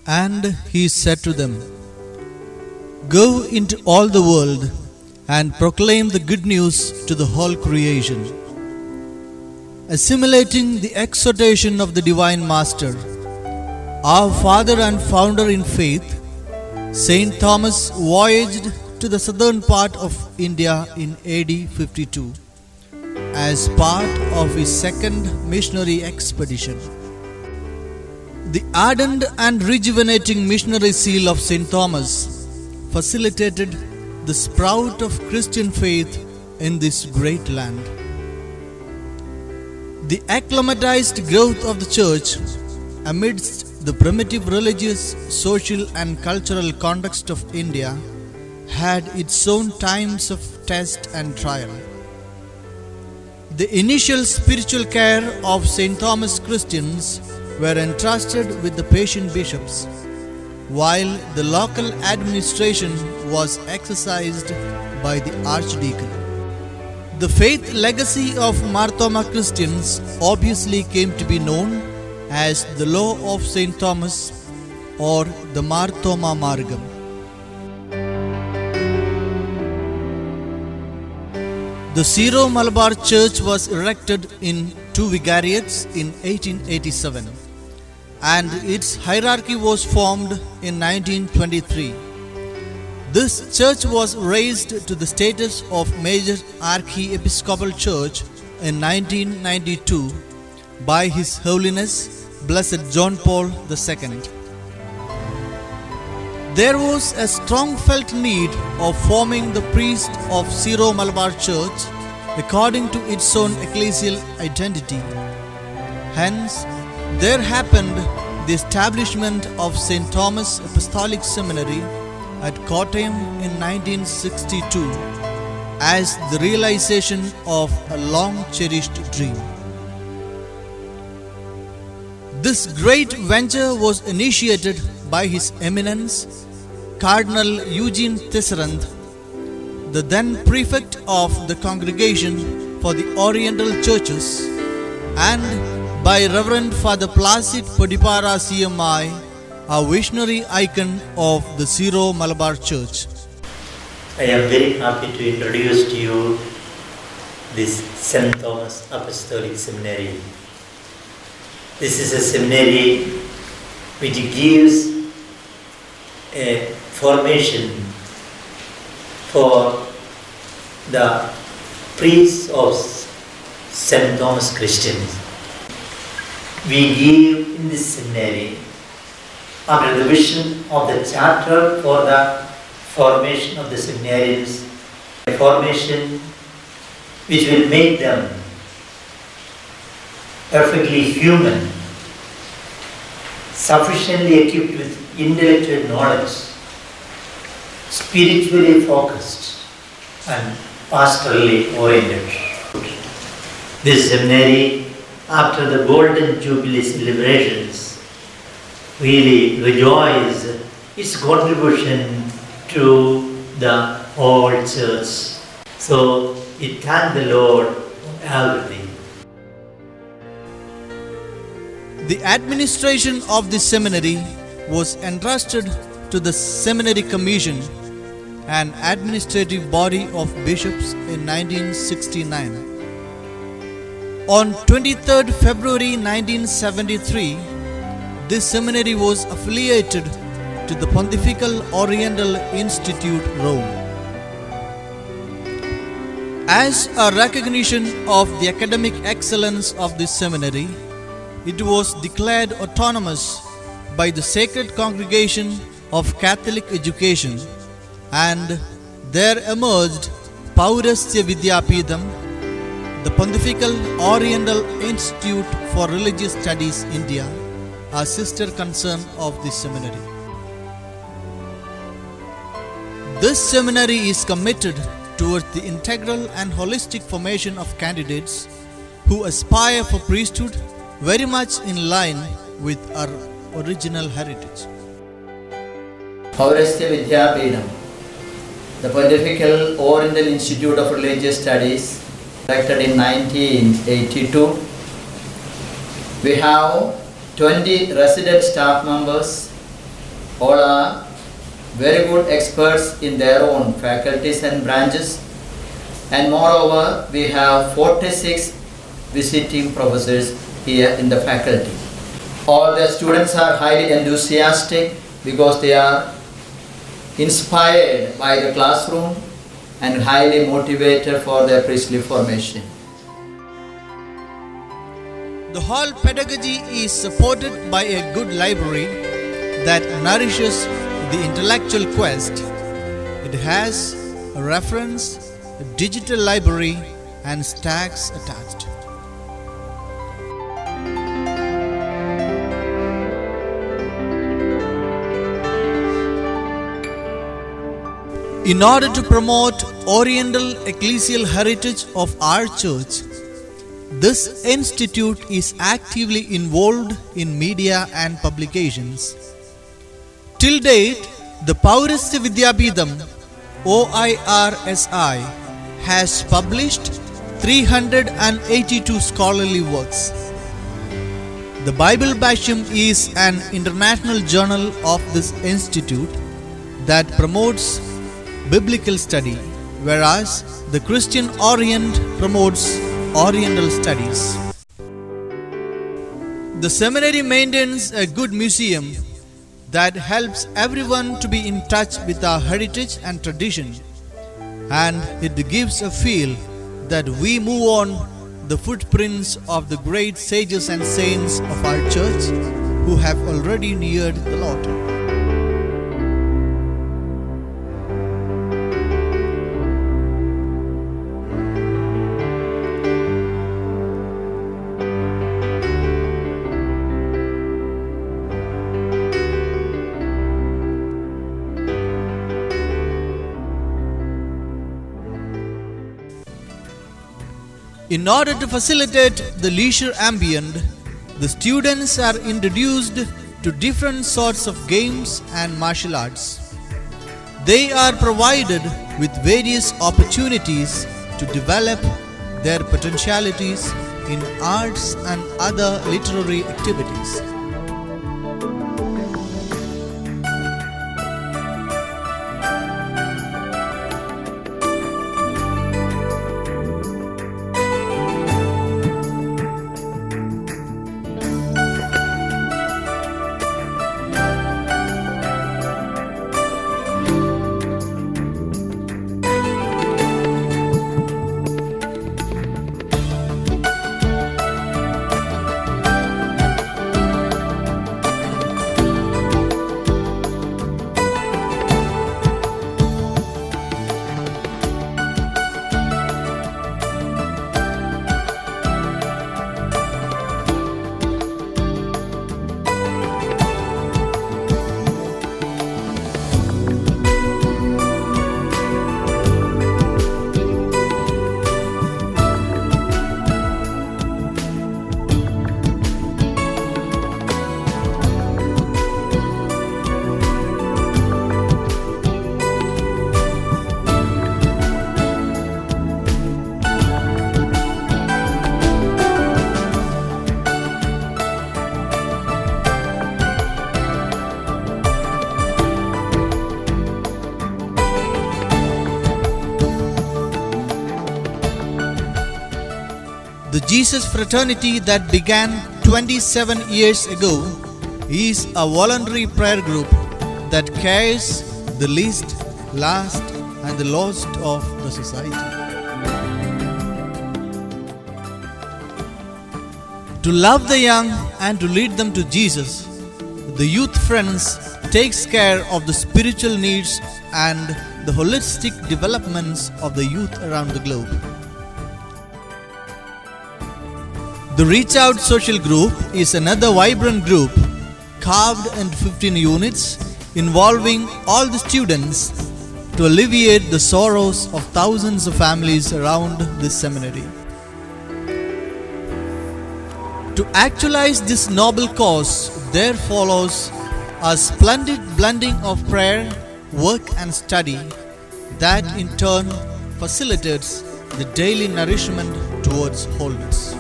And he said to them, "Go into all the world and proclaim the good news to the whole creation." Assimilating the exhortation of the Divine Master, our father and founder in faith, Saint Thomas voyaged to the southern part of India in AD 52 as part of his second missionary expedition. The ardent and rejuvenating missionary zeal of St. Thomas facilitated the sprout of Christian faith in this great land. The acclimatized growth of the church amidst the primitive religious, social and cultural context of India had its own times of test and trial. The initial spiritual care of St. Thomas Christians were entrusted with the patient bishops, while the local administration was exercised by the archdeacon. The faith legacy of Marthoma Christians obviously came to be known as the Law of St. Thomas or the Marthoma Margam. The Syro-Malabar Church was erected in 2 vicariates in 1887, and its hierarchy was formed in 1923. This church was raised to the status of major archiepiscopal church in 1992 by His Holiness Blessed John Paul II. There was a strong felt need of forming the priest of Syro-Malabar Church according to its own ecclesial identity. Hence, there happened the establishment of St. Thomas Apostolic Seminary at Kottayam in 1962 as the realization of a long-cherished dream. This great venture was initiated by His Eminence Cardinal Eugene Tisserand, the then prefect of the Congregation for the Oriental Churches, and by Reverend Father Placid Podipara CMI, a visionary icon of the Syro-Malabar Church. I am very happy to introduce to you this St. Thomas Apostolic Seminary. This is a seminary which gives a formation for the priests of St. Thomas Christians. We give in this seminary under the vision of the charter for the formation of the seminarians, a formation which will make them perfectly human, sufficiently equipped with intellectual knowledge, spiritually focused and pastorally oriented. This seminary, after the Golden Jubilee celebrations, really rejoice its contribution to the whole church. So we thank the Lord for everything. The administration of the seminary was entrusted to the Seminary Commission, an administrative body of bishops, in 1969. On 23rd February 1973, this seminary was affiliated to the Pontifical Oriental Institute, Rome. As a recognition of the academic excellence of this seminary, it was declared autonomous by the Sacred Congregation of Catholic Education, and there emerged Paurasya Vidyapitham, the Pontifical Oriental Institute for Religious Studies, India, a sister concern of this seminary. This seminary is committed towards the integral and holistic formation of candidates who aspire for priesthood, very much in line with our original heritage. Paurastya Vidyapeetham, the Pontifical Oriental Institute of Religious Studies, erected in 1982. We have 20 resident staff members. All are very good experts in their own faculties and branches, and moreover we have 46 visiting professors here in the faculty. All the students are highly enthusiastic because they are inspired by the classroom and highly motivated for their priestly formation. The whole pedagogy is supported by a good library that nourishes the intellectual quest. It has a reference, a digital library, and stacks attached. In order to promote Oriental ecclesial heritage of our church, this institute is actively involved in media and publications. Till date, the Paurastya Vidyapeetham OIRSI has published 382 scholarly works. The Bible Basham is an international journal of this institute that promotes biblical study, whereas the Christian Orient promotes Oriental studies. The seminary maintains a good museum that helps everyone to be in touch with our heritage and tradition, and it gives a feel that we move on the footprints of the great sages and saints of our church who have already neared the Lord. In order to facilitate the leisure ambient, the students are introduced to different sorts of games and martial arts. They are provided with various opportunities to develop their potentialities in arts and other literary activities. The Jesus Fraternity that began 27 years ago is a voluntary prayer group that cares the least, last, and the lost of the society. To love the young and to lead them to Jesus, the Youth Friends takes care of the spiritual needs and the holistic developments of the youth around the globe. The Reach Out Social Group is another vibrant group carved into 15 units involving all the students to alleviate the sorrows of thousands of families around this seminary. To actualize this noble cause, there follows a splendid blending of prayer, work and study that in turn facilitates the daily nourishment towards wholeness.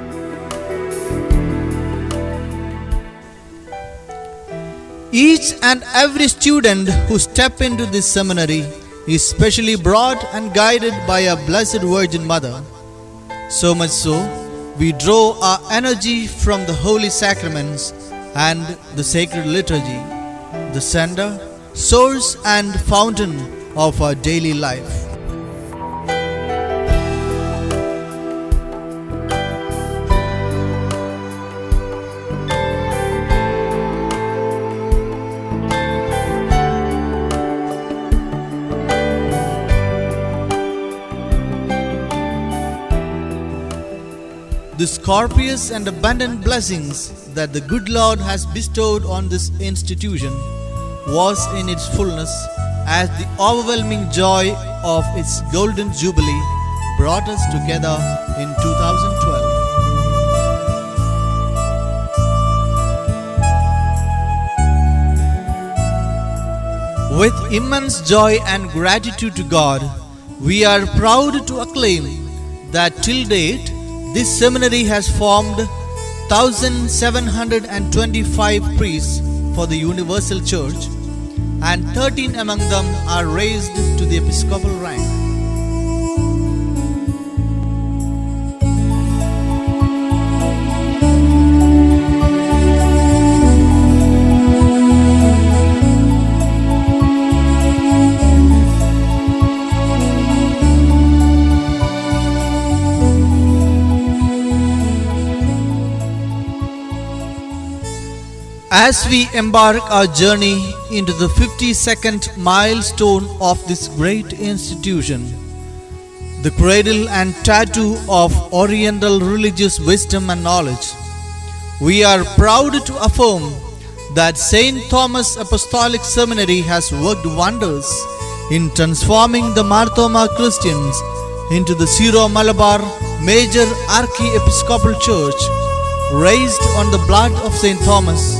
Each and every student who step into this seminary is specially brought and guided by a Blessed Virgin Mother. So much so, we draw our energy from the holy sacraments and the sacred liturgy, the center, source and fountain of our daily life. The copious and abundant blessings that the good Lord has bestowed on this institution was in its fullness as the overwhelming joy of its golden jubilee brought us together in 2012. With immense joy and gratitude to God, we are proud to acclaim that till date, this seminary has formed 1,725 priests for the Universal Church, and 13 among them are raised to the episcopal rank. As we embark our journey into the 52nd milestone of this great institution, the cradle and tattoo of Oriental religious wisdom and knowledge, we are proud to affirm that St. Thomas Apostolic Seminary has worked wonders in transforming the Marthoma Christians into the Syro-Malabar Major Archiepiscopal Church, raised on the blood of St. Thomas,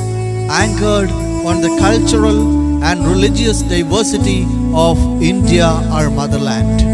anchored on the cultural and religious diversity of India, our motherland.